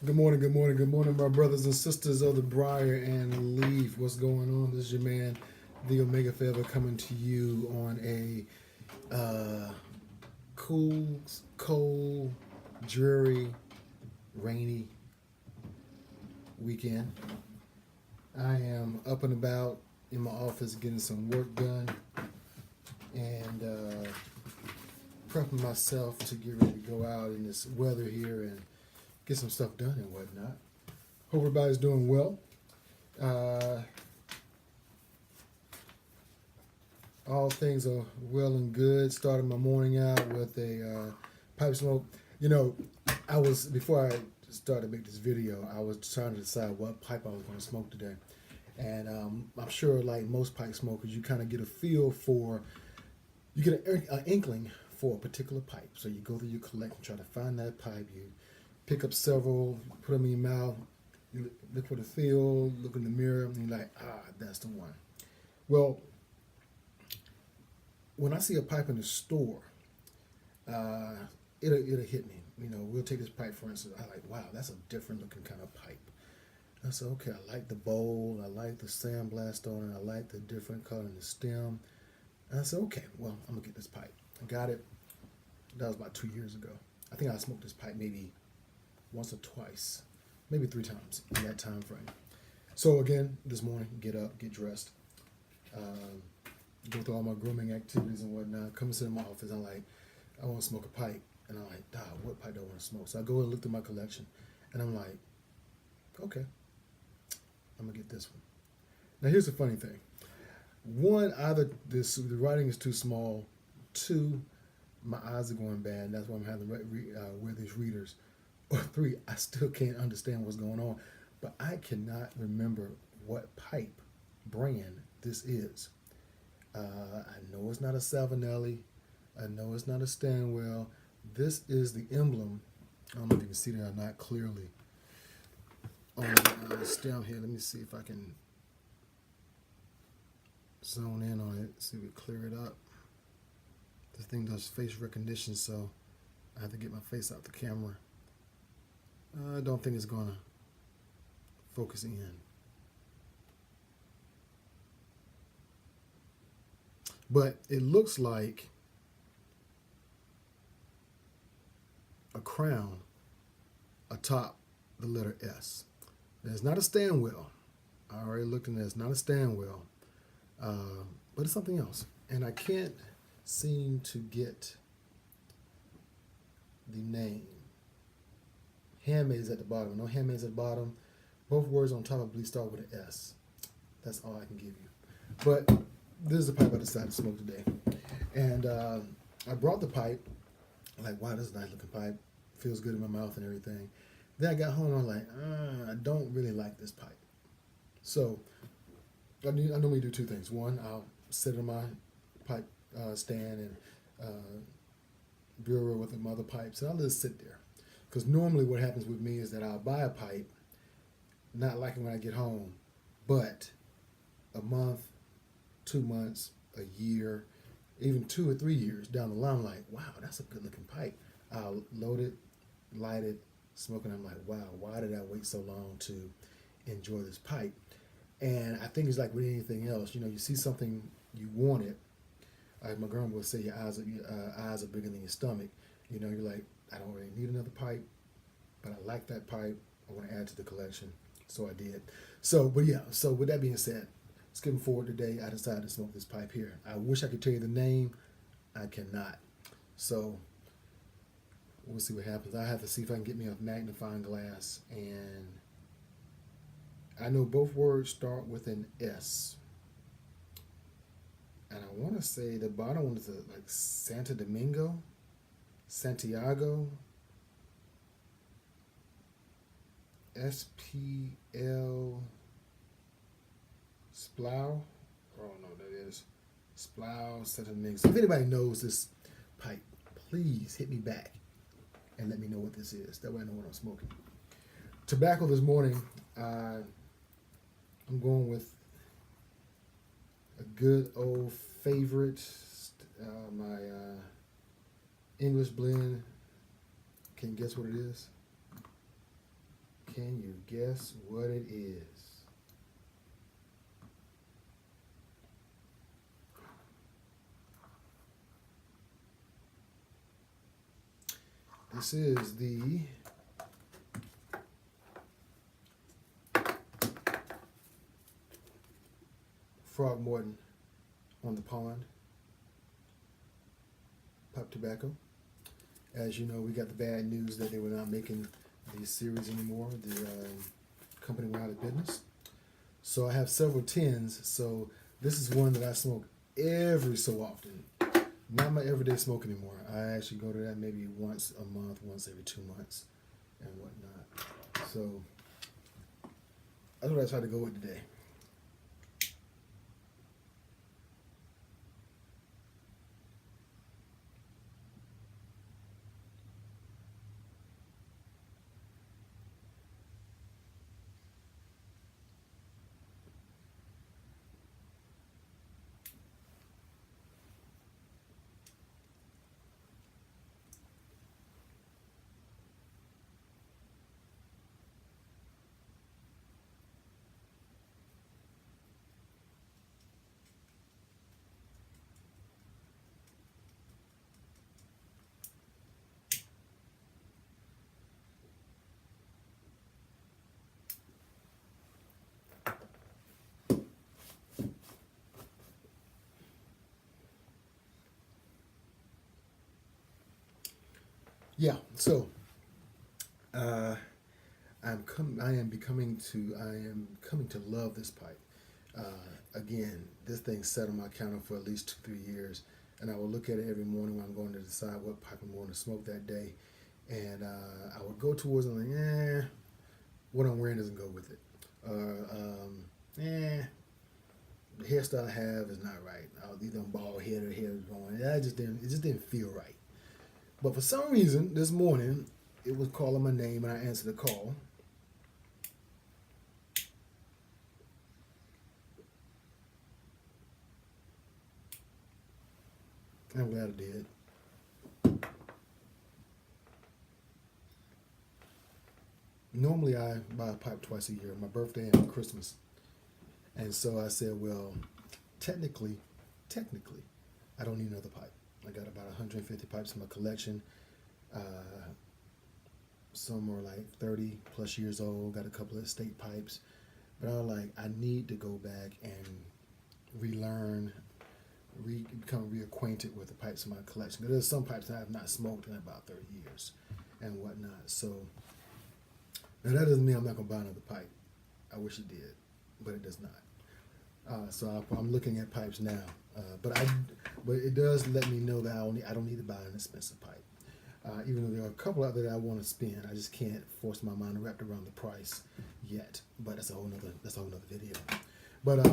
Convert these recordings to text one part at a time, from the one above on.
Good morning, my brothers and sisters of the briar and leaf. What's going on? This is your man, the Omega Feather, coming to you on a cool, cold, dreary, rainy weekend. I am up and about in my office getting some work done and prepping myself to get ready to go out in this weather here and get some stuff done and whatnot. Hope everybody's doing well. Uh, all things are well and good. Started my morning out with a pipe smoke. You know, before I started to make this video, I was trying to decide what pipe I was going to smoke today. And I'm sure, like most pipe smokers, you kind of get a feel for, you get an inkling for a particular pipe. So you go through your collection, try to find that pipe. You pick up several, put them in your mouth, you look for the feel, look in the mirror, and you're like, that's the one. Well, when I see a pipe in the store, it'll hit me. You know, we'll take this pipe, for instance. I like, wow, that's a different looking kind of pipe. I said, okay, I like the bowl, I like the sandblast on it, I like the different color in the stem. And I said, okay, well, I'm gonna get this pipe. I got it. That was about 2 years ago. I think I smoked this pipe maybe once or twice, maybe 3 times in that time frame. So again, this morning, get up, get dressed, go through all my grooming activities and whatnot, come and sit in my office. I'm like, I want to smoke a pipe. And I'm like, what pipe do I want to smoke? So I go and look through my collection, and I'm like, okay, I'm going to get this one. Now here's the funny thing. One, either the writing is too small. 2, my eyes are going bad. That's why I'm having to wear these readers. Or 3, I still can't understand what's going on. But I cannot remember what pipe brand this is. I know it's not a Savinelli. I know it's not a Stanwell. This is the emblem. I don't know if you can see that or not clearly on the stem here. Let me see if I can zone in on it. See if we clear it up. This thing does face recognition, so I have to get my face out the camera. I don't think it's gonna focus in. But it looks like a crown atop the letter S. Now, it's not a Stanwell. I already looked in there. It's not a Stanwell. But it's something else. And I can't seem to get the name. Handmade is at the bottom. No handmade is at the bottom. Both words on top, I believe, start with an S. That's all I can give you. But this is the pipe I decided to smoke today. And I brought the pipe. I'm like, wow, this is a nice looking pipe. Feels good in my mouth and everything. Then I got home and I'm like, I don't really like this pipe. So I normally do 2 things. One, I'll sit on my pipe stand and bureau with my other pipes, and I'll just sit there. Because normally what happens with me is that I'll buy a pipe, not like it when I get home, but a month, 2 months, a year, even 2 or 3 years down the line, I'm like, wow, that's a good looking pipe. I'll load it, light it, smoke it. I'm like, wow, why did I wait so long to enjoy this pipe? And I think it's like with anything else. You know, you see something, you want it. Like my grandma would say, your eyes are bigger than your stomach. You know, you're like, I don't really need another pipe, but I like that pipe. I want to add to the collection. So I did. So, but yeah, so with that being said, skipping forward today, I decided to smoke this pipe here. I wish I could tell you the name. I cannot. So we'll see what happens. I have to see if I can get me a magnifying glass. And I know both words start with an S. And I want to say the bottom one is like Santo Domingo, Santiago, SPL, Splow. I don't know what that is. Splow, Santo Domingo. So if anybody knows this pipe, please hit me back and let me know what this is. That way I know what I'm smoking. Tobacco this morning, I'm going with a good old favorite, my English blend. Can you guess what it is? Can you guess what it is? This is the Frog Morton on the Pond pipe tobacco. As you know, we got the bad news that they were not making these series anymore. The company went out of business. So I have several tins. So this is one that I smoke every so often. Not my everyday smoke anymore. I actually go to that maybe once a month, once every 2 months, and whatnot. So that's what I try to go with today. Yeah, so I am coming to love this pipe. Again, this thing sat on my counter for at least 2-3 years, and I will look at it every morning when I'm going to decide what pipe I'm going to smoke that day. And I would go towards it like, what I'm wearing doesn't go with it. The hairstyle I have is not right. I was either on bald head or hair was growing. It just didn't feel right. But for some reason, this morning, it was calling my name, and I answered the call. I'm glad I did. Normally, I buy a pipe twice a year, my birthday and Christmas. And so I said, well, technically, I don't need another pipe. I got about 150 pipes in my collection. Some are like 30 plus years old, got a couple of estate pipes. But I was like, I need to go back and relearn, become reacquainted with the pipes in my collection. Because there's some pipes that I have not smoked in about 30 years and whatnot. So, now that doesn't mean I'm not going to buy another pipe. I wish it did, but it does not. So I'm looking at pipes now. But it does let me know that I don't need to buy an expensive pipe. Even though there are a couple out there that I want to spend, I just can't force my mind wrapped around the price yet. But that's a whole nother video. But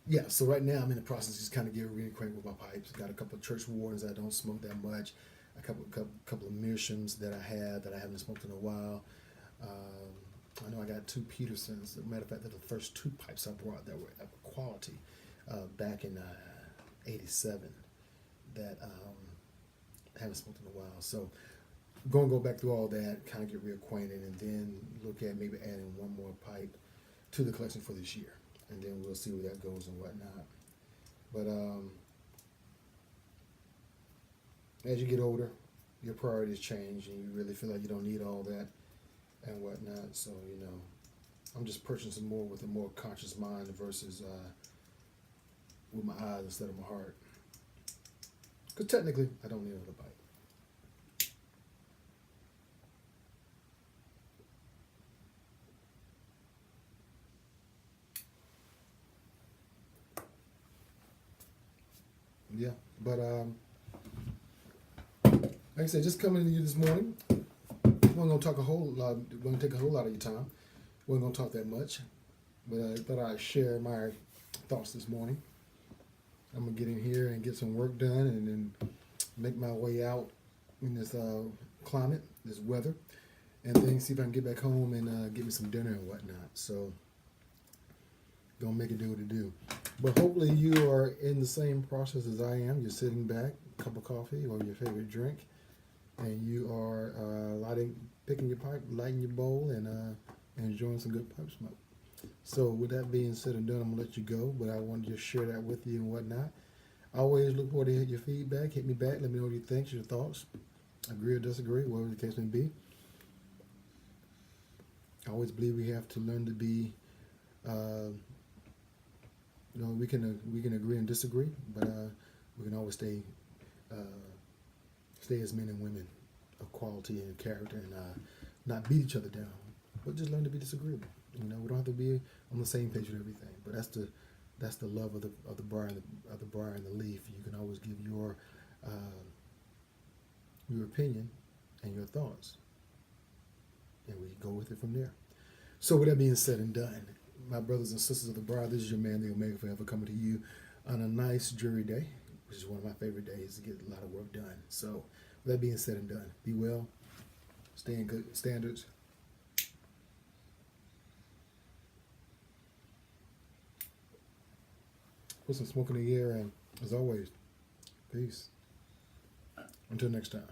yeah, so right now I'm in the process of just kind of getting reacquainted with my pipes. Got a couple of church wardens that I don't smoke that much. A couple of meerschaums that I haven't smoked in a while. I know I got 2 Petersons. As a matter of fact, they're the first 2 pipes I brought that were of quality back in '87 that I haven't smoked in a while. So I'm going to go back through all that, kind of get reacquainted, and then look at maybe adding one more pipe to the collection for this year. And then we'll see where that goes and whatnot. But as you get older, your priorities change, and you really feel like you don't need all that and whatnot. So, I'm just purchasing more with a more conscious mind versus with my eyes instead of my heart. Because technically, I don't need another pipe. Yeah, but like I said, just coming to you this morning. We're going to talk a whole lot. We're going to take a whole lot of your time. We're going to talk that much, but I thought I'd share my thoughts this morning. I'm going to get in here and get some work done, and then make my way out in this climate, this weather, and then see if I can get back home and get me some dinner and whatnot. So, gonna make it do what it do. But hopefully you are in the same process as I am. You're sitting back, a cup of coffee or your favorite drink, and you are picking your pipe, lighting your bowl, and enjoying some good pipe smoke. So with that being said and done, I'm gonna let you go, but I want to just share that with you and whatnot. I always look forward to hear your feedback. Hit me back. Let me know what you think, your thoughts, agree or disagree, whatever the case may be. I always believe we have to learn to be, uh, we can agree and disagree, but we can always uh, stay as men and women of quality and character, and not beat each other down, but just learn to be disagreeable. We don't have to be on the same page with everything, but that's the love of the briar and the briar and the leaf. You can always give your opinion and your thoughts, and we go with it from there. So with that being said and done, my brothers and sisters of the briar, this is your man, the Omega Forever, coming to you on a nice jury day, which is one of my favorite days to get a lot of work done. So with that being said and done, be well, stay in good standards. Put some smoke in the air, and as always, peace. Until next time.